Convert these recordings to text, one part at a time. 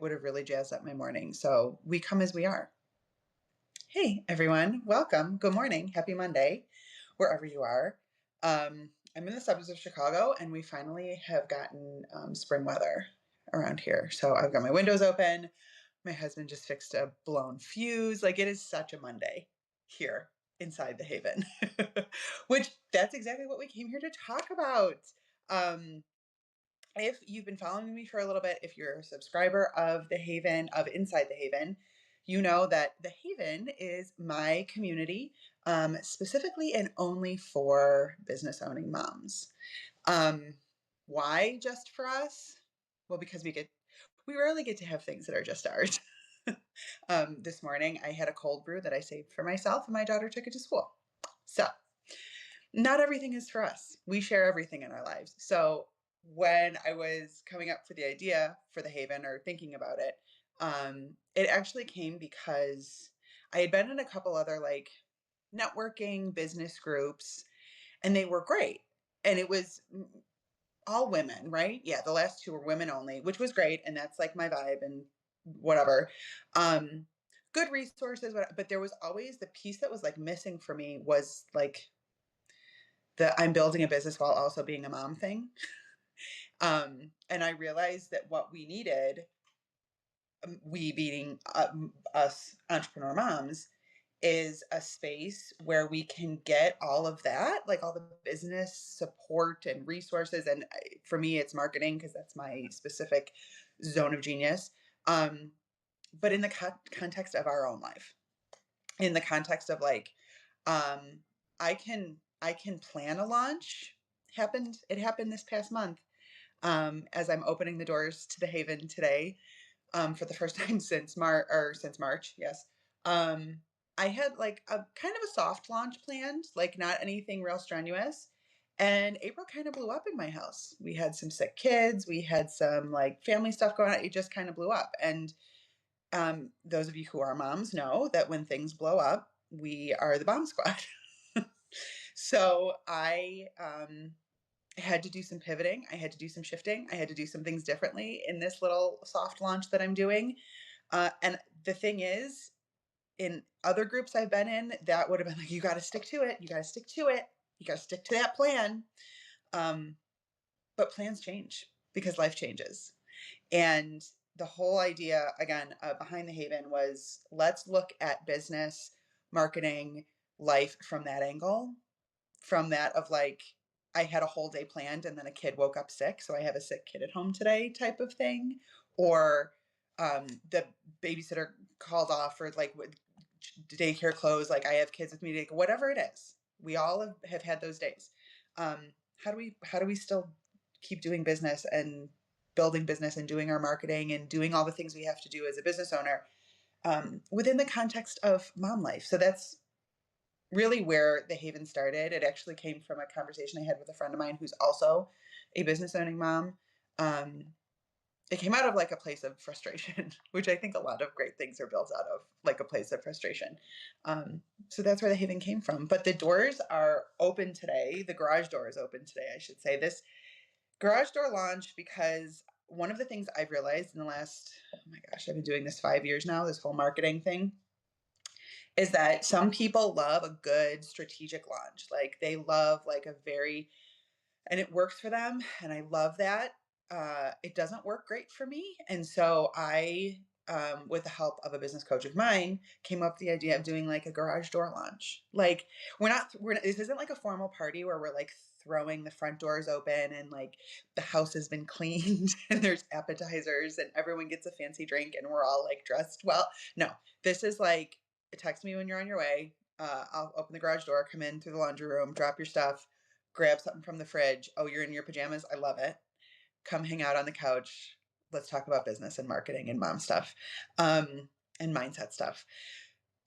it would have really jazzed up my morning. So we come as we are. Hey, everyone. Welcome. Good morning. Happy Monday, wherever you are. I'm in the suburbs of Chicago, and we finally have gotten spring weather around here. So I've got my windows open. My husband just fixed a blown fuse. Like, it is such a Monday here inside the Haven, which that's exactly what we came here to talk about. Um, if you've been following me for a little bit, if you're a subscriber of the Haven, of Inside the Haven, you know that the Haven is my community, specifically and only for business owning moms. Um, why just for us? Well, because we rarely get to have things that are just ours. This morning I had a cold brew that I saved for myself, and my daughter took it to school. So not everything is for us. We share everything in our lives. So when I was coming up for the idea for the Haven, or thinking about it, it actually came because I had been in a couple other like networking business groups, and they were great. And it was all women, right? Yeah, the last two were women only, which was great. And that's like my vibe and whatever. Um, Good resources, but there was always the piece that was like missing for me was like the I'm building a business while also being a mom thing. And I realized that what we needed, we being us entrepreneur moms, is a space where we can get all of that, like all the business support and resources. And for me, it's marketing because that's my specific zone of genius. Um, but in the context of our own life, in the context of like, um, I can plan a launch. It happened this past month, as I'm opening the doors to the Haven today, for the first time since March. Yes. Um, I had like a kind of a soft launch planned, like not anything real strenuous. And April kind of blew up in my house. We had some sick kids. We had some like family stuff going on. It just kind of blew up. And those of you who are moms know that when things blow up, we are the bomb squad. So I had to do some pivoting. I had to do some shifting. I had to do some things differently in this little soft launch that I'm doing. And the thing is, in other groups I've been in, that would have been like, you got to stick to it. You got to stick to it. You got to stick to that plan. Um, but plans change because life changes. And the whole idea, again, behind the Haven was, let's look at business, marketing, life from that angle, from that of like, I had a whole day planned and then a kid woke up sick, so I have a sick kid at home today type of thing. Or the babysitter called off, or like daycare closed, like I have kids with me, whatever it is. We all have had those days. Um, how do we still keep doing business and building business and doing our marketing and doing all the things we have to do as a business owner, within the context of mom life? So that's really where the Haven started. It actually came from a conversation I had with a friend of mine who's also a business owning mom. Um, it came out of like a place of frustration, which I think a lot of great things are built out of, like a place of frustration. Um, so that's where the Haven came from. But the doors are open today. The garage door is open today, I should say. This garage door launched because one of the things I've realized in the last, oh my gosh, I've been doing this 5 years now, this whole marketing thing, is that some people love a good strategic launch. Like they love like a very, and it works for them. And I love that. It doesn't work great for me. And so I, with the help of a business coach of mine, came up with the idea of doing like a garage door launch. Like this isn't like a formal party where we're like throwing the front doors open and like the house has been cleaned and there's appetizers and everyone gets a fancy drink and we're all like dressed well. No, this is like, text me when you're on your way. I'll open the garage door, come in through the laundry room, drop your stuff, grab something from the fridge. Oh, you're in your pajamas? I love it. Come hang out on the couch. Let's talk about business and marketing and mom stuff, and mindset stuff.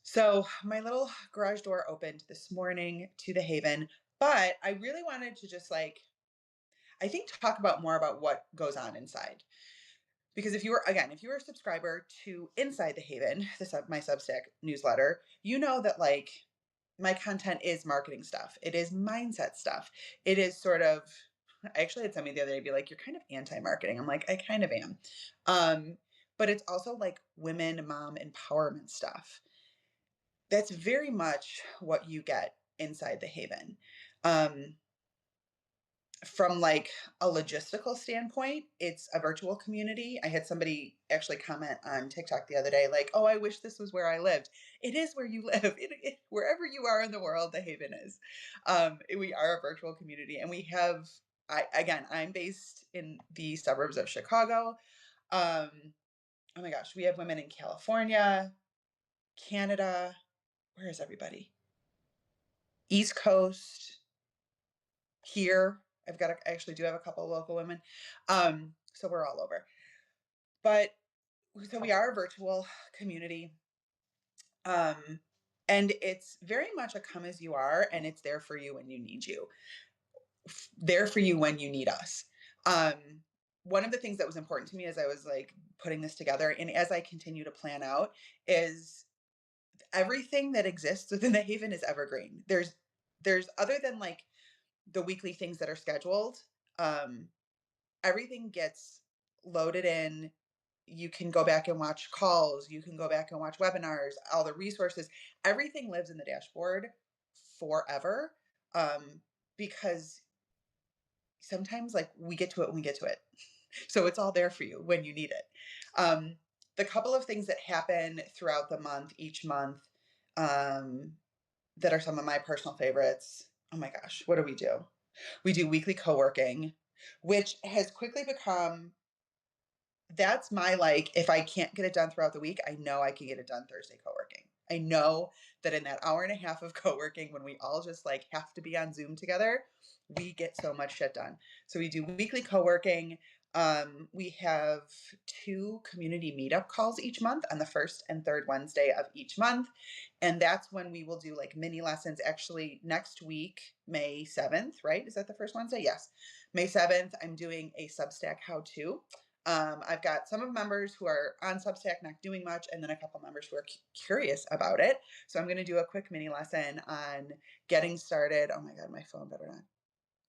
So my little garage door opened this morning to the Haven, but I really wanted to just like, I think, talk about more about what goes on inside. Because if you were a subscriber to Inside the Haven, my Substack newsletter, you know that like my content is marketing stuff. It is mindset stuff. It is sort of, I actually had somebody the other day be like, you're kind of anti-marketing. I'm like, I kind of am. but it's also like women, mom empowerment stuff. That's very much what you get inside the Haven. Um, from like a logistical standpoint, it's a virtual community. I had somebody actually comment on TikTok the other day, like, "Oh, I wish this was where I lived." It is where you live. Wherever you are in the world, the Haven is. We are a virtual community, and we have. I'm based in the suburbs of Chicago. Um, oh my gosh, we have women in California, Canada. Where is everybody? East Coast, here. I actually do have a couple of local women. So we're all over. But so we are a virtual community. Um, and it's very much a come as you are, and it's there for you when you need you, there for you when you need us. Um, One of the things that was important to me as I was like putting this together, and as I continue to plan out, is everything that exists within the Haven is evergreen. There's other than like the weekly things that are scheduled, um, everything gets loaded in. You can go back and watch calls, you can go back and watch webinars, all the resources. Everything lives in the dashboard forever. Because sometimes like we get to it when we get to it. So it's all there for you when you need it. Um, the couple of things that happen throughout the month, each month, um, that are some of my personal favorites. Oh my gosh, what do? We do weekly co-working, which has quickly become, that's my like, if I can't get it done throughout the week, I know I can get it done Thursday co-working. I know that in that hour and a half of co-working, when we all just like have to be on Zoom together, we get so much shit done. So we do weekly co-working. We have 2 community meetup calls each month on the first and third Wednesday of each month. And that's when we will do like mini lessons. Actually, next week, May 7th, right? Is that the first Wednesday? Yes. May 7th, I'm doing a Substack how-to. I've got some of members who are on Substack not doing much, and then a couple members who are curious about it. So I'm going to do a quick mini lesson on getting started. Oh my God, my phone better not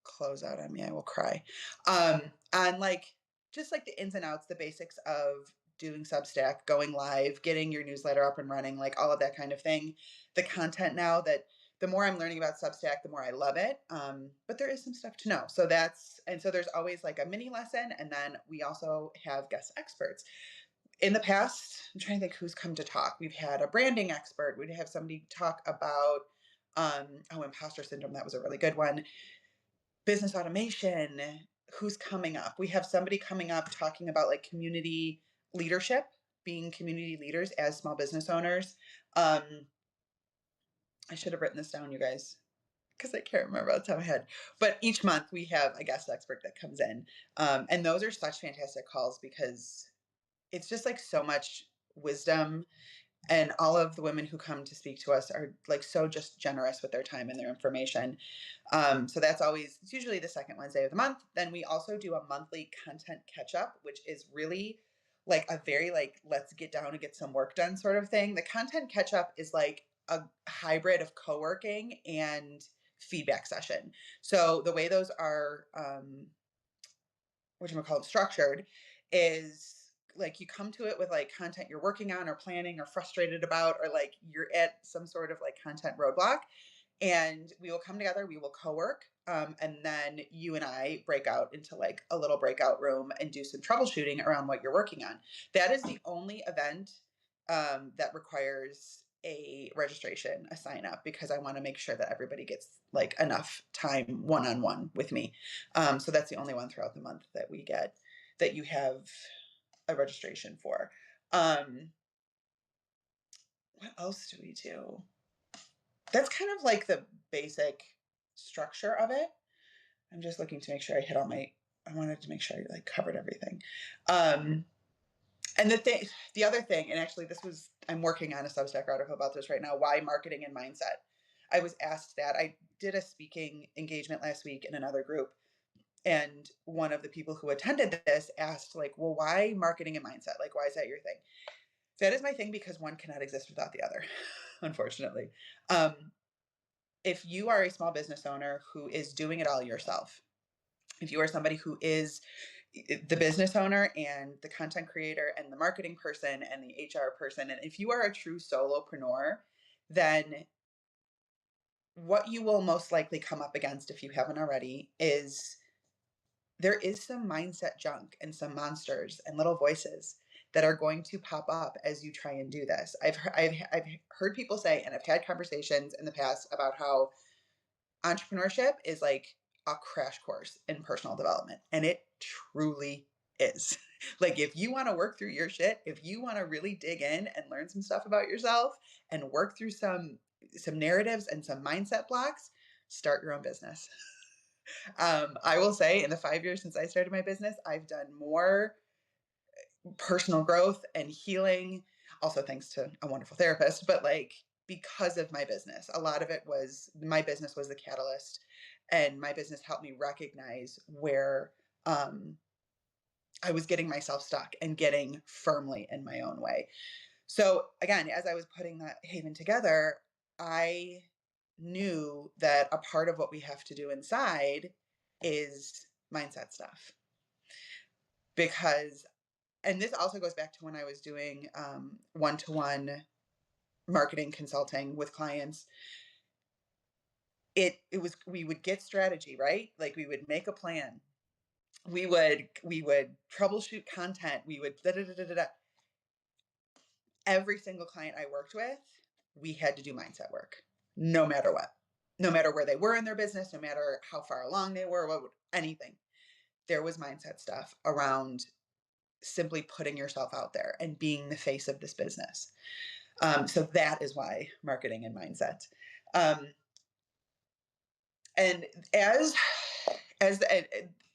close out on me. I will cry. On like just like the ins and outs, the basics of doing Substack, going live, getting your newsletter up and running, like all of that kind of thing. The content now that the more I'm learning about Substack, the more I love it. But there is some stuff to know. So there's always like a mini lesson. And then we also have guest experts. In the past, I'm trying to think who's come to talk. We've had a branding expert. We'd have somebody talk about, imposter syndrome. That was a really good one. Business automation. Who's coming up? We have somebody coming up talking about like community leadership, being community leaders as small business owners. I should have written this down, you guys, because I can't remember off the top of my head. But each month we have a guest expert that comes in. And those are such fantastic calls because it's just like so much wisdom, and all of the women who come to speak to us are like so just generous with their time and their information. So it's usually the second Wednesday of the month. Then we also do a monthly content catch up, which is really like a very like, let's get down and get some work done sort of thing. The content catch up is like a hybrid of co-working and feedback session. So the way those are, structured is like you come to it with like content you're working on or planning or frustrated about, or like you're at some sort of like content roadblock, and we will come together, we will co-work, and then you and I break out into like a little breakout room and do some troubleshooting around what you're working on. That is the only event that requires a registration, a sign up, because I want to make sure that everybody gets like enough time one-on-one with me. So that's the only one throughout the month that we get that you have a registration for. What else do we do? That's kind of like the basic structure of it. I'm just looking to make sure I wanted to make sure I like covered everything. And the other thing, and actually I'm working on a Substack article about this right now, why marketing and mindset. I was asked that. I did a speaking engagement last week in another group, and one of the people who attended this asked like, well, why marketing and mindset? Like, why is that your thing? That is my thing because one cannot exist without the other, unfortunately. If you are a small business owner who is doing it all yourself, if you are somebody who is the business owner and the content creator and the marketing person and the HR person. And if you are a true solopreneur, then what you will most likely come up against, if you haven't already, is there is some mindset junk and some monsters and little voices that are going to pop up as you try and do this. I've heard people say, and I've had conversations in the past about how entrepreneurship is like a crash course in personal development, and it truly is. Like, if you want to work through your shit, if you want to really dig in and learn some stuff about yourself and work through some narratives and some mindset blocks, start your own business. I will say, in the 5 years since I started my business, I've done more personal growth and healing, also thanks to a wonderful therapist, but like because of my business. A lot of it was my business was the catalyst, and my business helped me recognize where I was getting myself stuck and getting firmly in my own way. So again, as I was putting that Haven together, I knew that a part of what we have to do inside is mindset stuff. Because, and this also goes back to when I was doing one-to-one marketing consulting with clients. It was, we would get strategy, right? Like, we would make a plan. We would troubleshoot content. We would da da da da da. Every single client I worked with, we had to do mindset work, no matter what, no matter where they were in their business, no matter how far along they were, anything. There was mindset stuff around simply putting yourself out there and being the face of this business. So that is why marketing and mindset. And as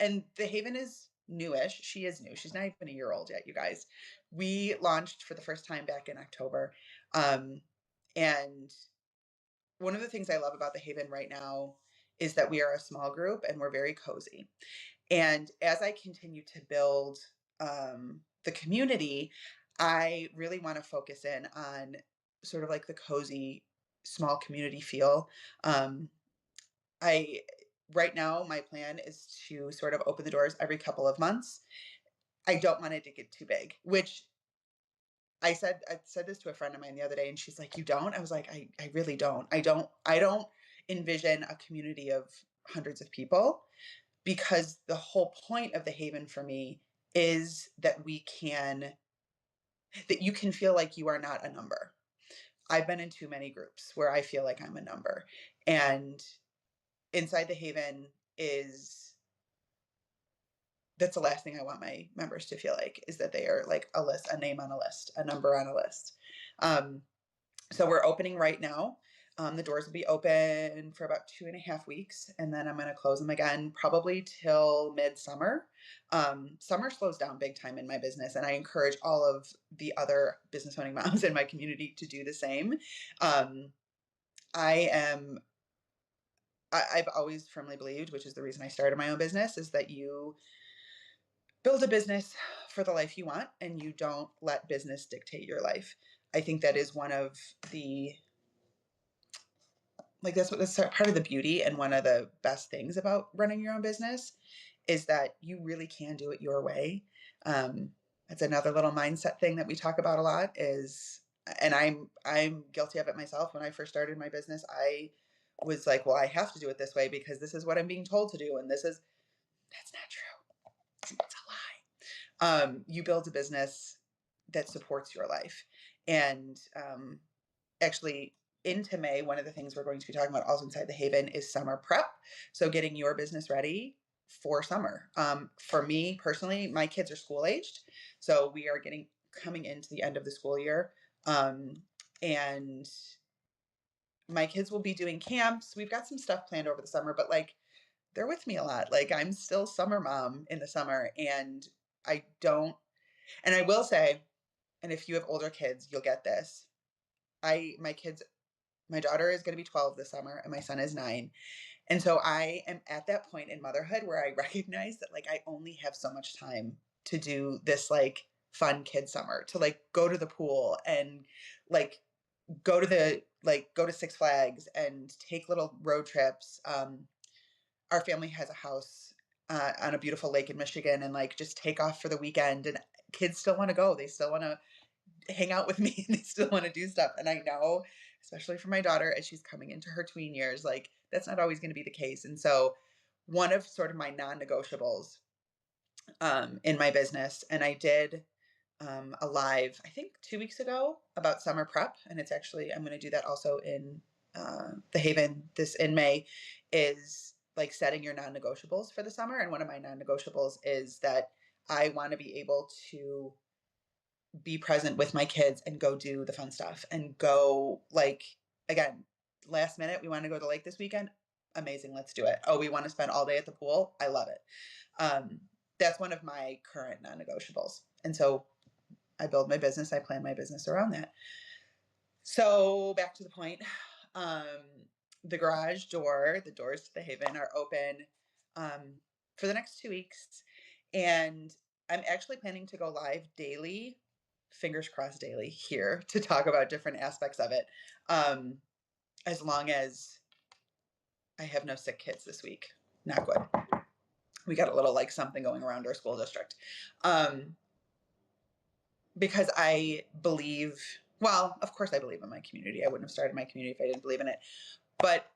and the Haven is newish. She is new. She's not even a year old yet, you guys. We launched for the first time back in October. And one of the things I love about the Haven right now is that we are a small group and we're very cozy. And as I continue to build the community, I really want to focus in on sort of like the cozy small community feel. I Right now my plan is to sort of open the doors every couple of months. I don't want it to get too big, which I said this to a friend of mine the other day, and she's like, "You don't?" I was like, I really don't. I don't envision a community of hundreds of people, because the whole point of the Haven for me is that you can feel like you are not a number. I've been in too many groups where I feel like I'm a number. And inside the Haven is that's the last thing I want my members to feel like, is that they are like a list, a name on a list, a number on a list. So we're opening right now. The doors will be open for about 2.5 weeks, and then I'm going to close them again probably till midsummer. Summer slows down big time in my business, and I encourage all of the other business owning moms in my community to do the same. I've always firmly believed, which is the reason I started my own business, is that you build a business for the life you want and you don't let business dictate your life. I think that is one of the, like, that's part of the beauty and one of the best things about running your own business, is that you really can do it your way. That's another little mindset thing that we talk about a lot is, and I'm guilty of it myself. When I first started my business, I was like, well, I have to do it this way because this is what I'm being told to do. And that's not true. It's a lie. You build a business that supports your life. And actually, into May, one of the things we're going to be talking about also inside the Haven is summer prep. So getting your business ready for summer. For me personally, my kids are school aged. So we are coming into the end of the school year. And my kids will be doing camps. We've got some stuff planned over the summer, but like, they're with me a lot. Like, I'm still summer mom in the summer, and I will say, and if you have older kids, you'll get this. My daughter is going to be 12 this summer and my son is 9. And so I am at that point in motherhood where I recognize that like I only have so much time to do this like fun kid summer, to like go to the pool and like go to Six Flags and take little road trips. Our family has a house on a beautiful lake in Michigan and like just take off for the weekend. And kids still want to go. They still want to hang out with me and they still want to do stuff. And I know, especially for my daughter, as she's coming into her tween years, like that's not always going to be the case. And so one of sort of my non-negotiables in my business, and I did a live, I think 2 weeks ago about summer prep. And it's actually, I'm going to do that also in the Haven this in May, is like setting your non-negotiables for the summer. And one of my non-negotiables is that I want to be able to be present with my kids and go do the fun stuff and go like, again, last minute, we want to go to the lake this weekend. Amazing. Let's do it. Oh, we want to spend all day at the pool. I love it. That's one of my current non-negotiables. And so I build my business. I plan my business around that. So back to the point, the garage door, the doors to the Haven are open for the next 2 weeks. And I'm actually planning to go live daily, fingers crossed daily here, to talk about different aspects of it. As long as I have no sick kids this week. Not good. We got a little like something going around our school district. Because I believe, well, of course I believe in my community. I wouldn't have started my community if I didn't believe in it. But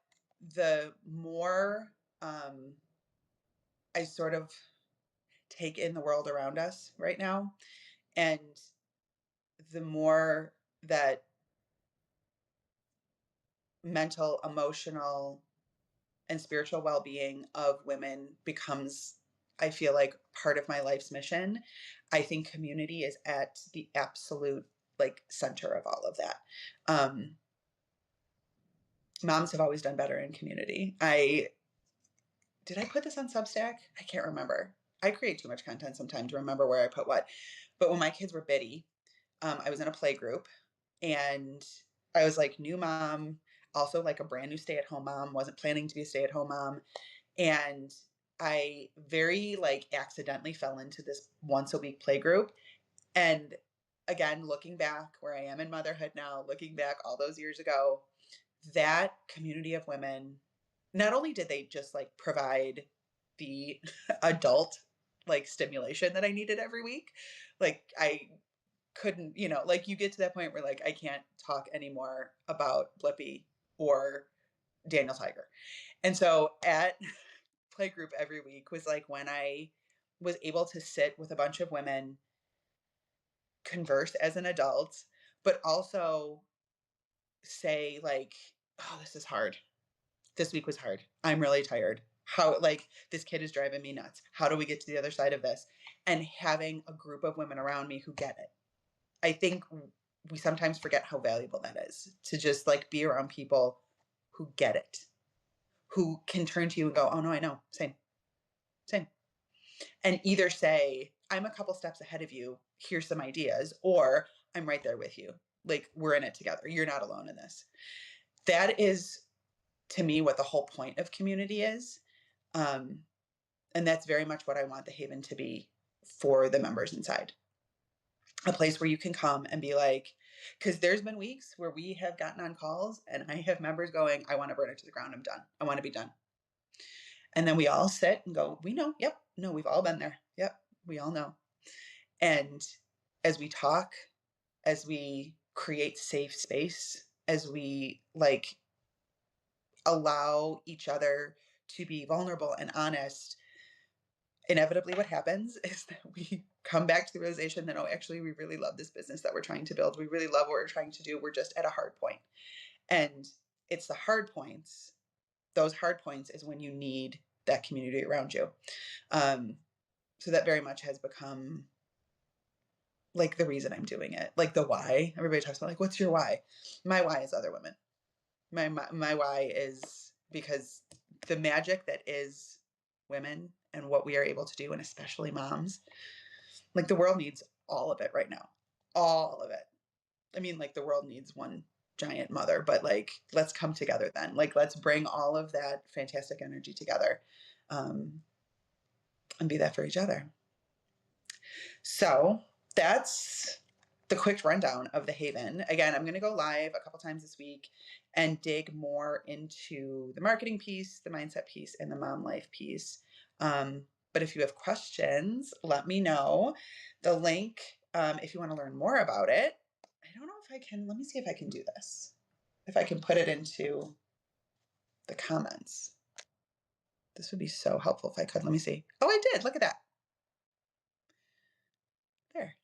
the more I sort of take in the world around us right now, and the more that mental, emotional, and spiritual well-being of women becomes, I feel like, part of my life's mission, I think community is at the absolute like center of all of that. Moms have always done better in community. Did I put this on Substack? I can't remember. I create too much content sometimes to remember where I put what. But when my kids were bitty, I was in a play group and I was like new mom, also like a brand new stay-at-home mom, wasn't planning to be a stay-at-home mom. And I very like accidentally fell into this once a week play group. And again, looking back where I am in motherhood now, looking back all those years ago, that community of women, not only did they just like provide the adult like stimulation that I needed every week, like I couldn't, like you get to that point where like I can't talk anymore about Blippi or Daniel Tiger. And so at playgroup every week was like when I was able to sit with a bunch of women, converse as an adult, but also say like, oh, this is hard. This week was hard. I'm really tired. How, like, this kid is driving me nuts. How do we get to the other side of this? And having a group of women around me who get it. I think we sometimes forget how valuable that is, to just like be around people who get it, who can turn to you and go, oh no, I know. Same. And either say, I'm a couple steps ahead of you. Here's some ideas. Or I'm right there with you. Like, we're in it together. You're not alone in this. That is, to me, what the whole point of community is. And that's very much what I want the Haven to be for the members inside. A place where you can come and be like, because there's been weeks where we have gotten on calls and I have members going, I want to burn it to the ground. I'm done. I want to be done. And then we all sit and go, we know. Yep. No, we've all been there. Yep. We all know. And as we talk, as we create safe space, as we like allow each other to be vulnerable and honest, inevitably what happens is that we come back to the realization that, oh, actually, we really love this business that we're trying to build. We really love what we're trying to do. We're just at a hard point. And it's the hard points. Those hard points is when you need that community around you. So that very much has become like the reason I'm doing it, like the why. Everybody talks about like, what's your why? My why is other women. My why is because the magic that is women and what we are able to do, and especially moms, like the world needs all of it right now. All of it. I mean, like the world needs one giant mother, but like, let's come together then. Like, let's bring all of that fantastic energy together and be that for each other. So that's the quick rundown of the Haven. Again, I'm going to go live a couple times this week and dig more into the marketing piece, the mindset piece, and the mom life piece. But if you have questions, let me know. The link, if you want to learn more about it, I don't know if I can, let me see if I can do this. If I can put it into the comments. This would be so helpful if I could. Let me see. Oh, I did. Look at that. There.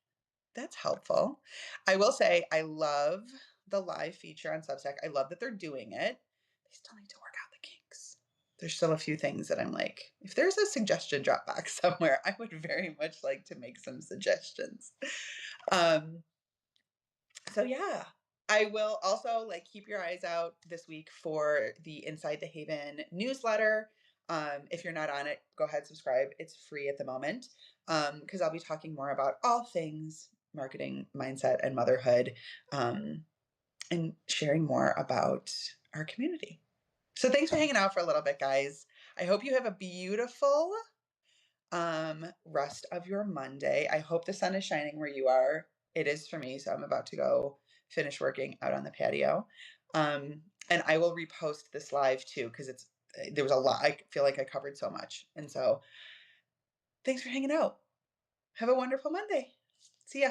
That's helpful. I will say I love the live feature on Substack. I love that they're doing it. They still need to work out the kinks. There's still a few things that I'm like, if there's a suggestion drop box somewhere, I would very much like to make some suggestions. So yeah, I will also like keep your eyes out this week for the Inside the Haven newsletter. If you're not on it, go ahead, subscribe. It's free at the moment because I'll be talking more about all things marketing, mindset, and motherhood, and sharing more about our community. So thanks for hanging out for a little bit, guys. I hope you have a beautiful rest of your Monday. I hope the sun is shining where you are. It is for me, so I'm about to go finish working out on the patio. And I will repost this live too because there was a lot. I feel like I covered so much. And so thanks for hanging out. Have a wonderful Monday. See ya.